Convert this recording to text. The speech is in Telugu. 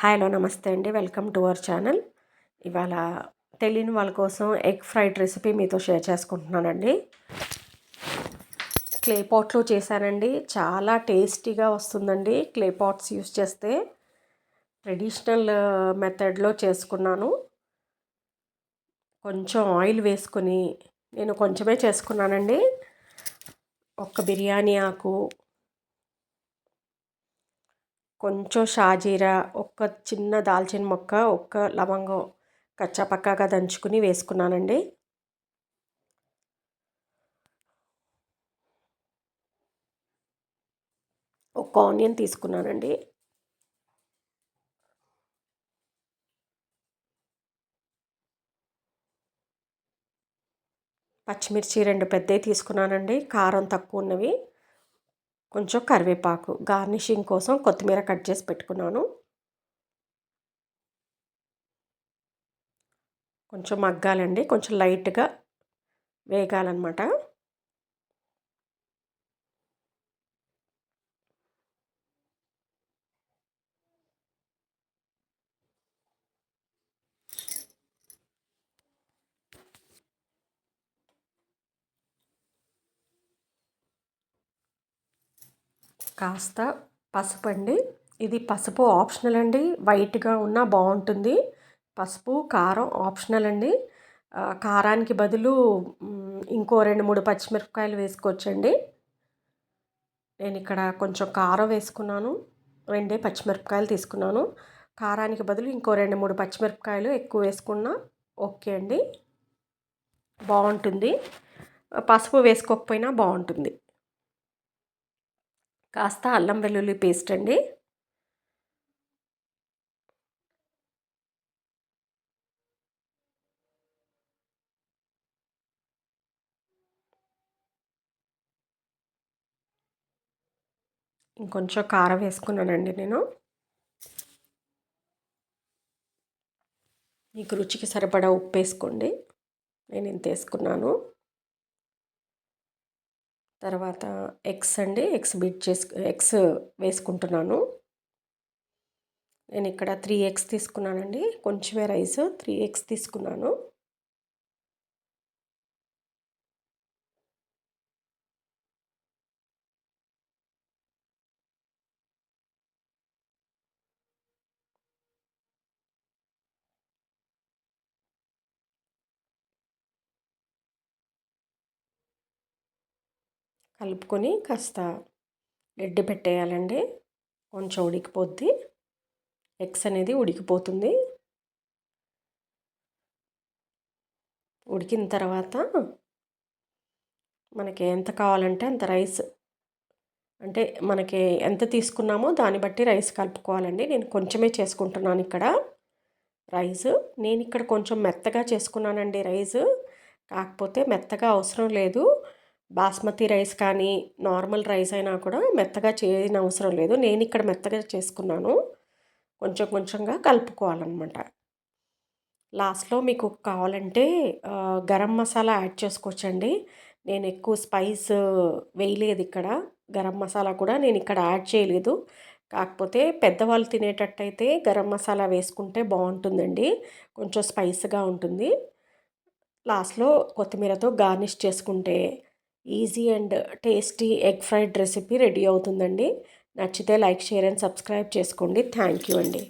హలో నమస్తే అండి, వెల్కమ్ టు అవర్ ఛానల్. ఇవాళ తెలియని వాళ్ళ కోసం ఎగ్ ఫ్రైడ్ రెసిపీ మీతో షేర్ చేసుకుంటున్నానండి. క్లే పాట్లో చేశానండి, చాలా టేస్టీగా వస్తుందండి. క్లే పాట్స్ యూస్ చేస్తే ట్రెడిషనల్ మెథడ్లో చేసుకున్నాను. కొంచెం ఆయిల్ వేసుకొని, నేను కొంచెమే చేసుకున్నానండి. ఒక్క బిర్యానీ ఆకు, కొంచెం షాజీరా, ఒక్క చిన్న దాల్చిన మొక్క, ఒక్క లవంగం కచ్చాపక్కాగా దంచుకుని వేసుకున్నానండి. ఒక ఆనియన్ తీసుకున్నానండి. పచ్చిమిర్చి 2 పెద్దవి తీసుకున్నానండి, కారం తక్కువ ఉన్నవి. కొంచెం కరివేపాకు, గార్నిషింగ్ కోసం కొత్తిమీర కట్ చేసి పెట్టుకున్నాను. కొంచెం మగ్గాలండి, కొంచెం లైట్గా వేగాలన్నమాట. కాస్త పసుపు అండి, ఇది పసుపు ఆప్షనల్ అండి, వైట్గా ఉన్నా బాగుంటుంది. పసుపు కారం ఆప్షనల్ అండి. కారానికి బదులు ఇంకో 2-3 పచ్చిమిరపకాయలు వేసుకోవచ్చండి. నేను ఇక్కడ కొంచెం కారం వేసుకున్నాను, 2 పచ్చిమిరపకాయలు తీసుకున్నాను. కారానికి బదులు ఇంకో 2-3 పచ్చిమిరపకాయలు ఎక్కువ వేసుకున్నా ఓకే అండి, బాగుంటుంది. పసుపు వేసుకోకపోయినా బాగుంటుంది. కాస్త అల్లం వెల్లుల్లి పేస్ట్ అండి. ఇంకొంచెం కారం వేసుకున్నానండి నేను. మీకు రుచికి సరిపడా ఉప్పు వేసుకోండి, నేను ఇంత వేసుకున్నాను. తర్వాత ఎగ్స్ అండి, ఎగ్స్ వేసుకుంటున్నాను. నేను ఇక్కడ 3 ఎగ్స్ తీసుకున్నానండి, కొంచెమే రైస్, 3 ఎగ్స్ తీసుకున్నాను. కలుపుకొని కాస్త గడ్డి పెట్టేయాలండి, కొంచెం ఉడికిపోద్ది, ఎగ్స్ అనేది ఉడికిపోతుంది. ఉడికిన తర్వాత మనకి ఎంత కావాలంటే అంత రైస్, అంటే మనకి ఎంత తీసుకున్నామో దాన్ని బట్టి రైస్ కలుపుకోవాలండి. నేను కొంచెమే చేసుకుంటున్నాను ఇక్కడ రైస్. నేను ఇక్కడ కొంచెం మెత్తగా చేసుకున్నానండి రైస్, కాకపోతే మెత్తగా అవసరం లేదు. బాస్మతి రైస్ కానీ నార్మల్ రైస్ అయినా కూడా మెత్తగా చేయని అవసరం లేదు. నేను ఇక్కడ మెత్తగా చేసుకున్నాను, కొంచెం కొంచెంగా కలుపుకోవాలన్నమాట. లాస్ట్లో మీకు కావాలంటే గరం మసాలా యాడ్ చేసుకోవచ్చండి. నేను ఎక్కువ స్పైస్ వేయలేదు ఇక్కడ, గరం మసాలా కూడా నేను ఇక్కడ యాడ్ చేయలేదు. కాకపోతే పెద్దవాళ్ళు తినేటట్టయితే గరం మసాలా వేసుకుంటే బాగుంటుందండి, కొంచెం స్పైస్గా ఉంటుంది. లాస్ట్లో కొత్తిమీరతో గార్నిష్ చేసుకుంటే easy and tasty egg fried recipe ready అవుతుందండి. నచ్చితే లైక్, షేర్ అండ్ సబ్స్క్రైబ్ చేసుకోండి. థ్యాంక్ యూ అండి.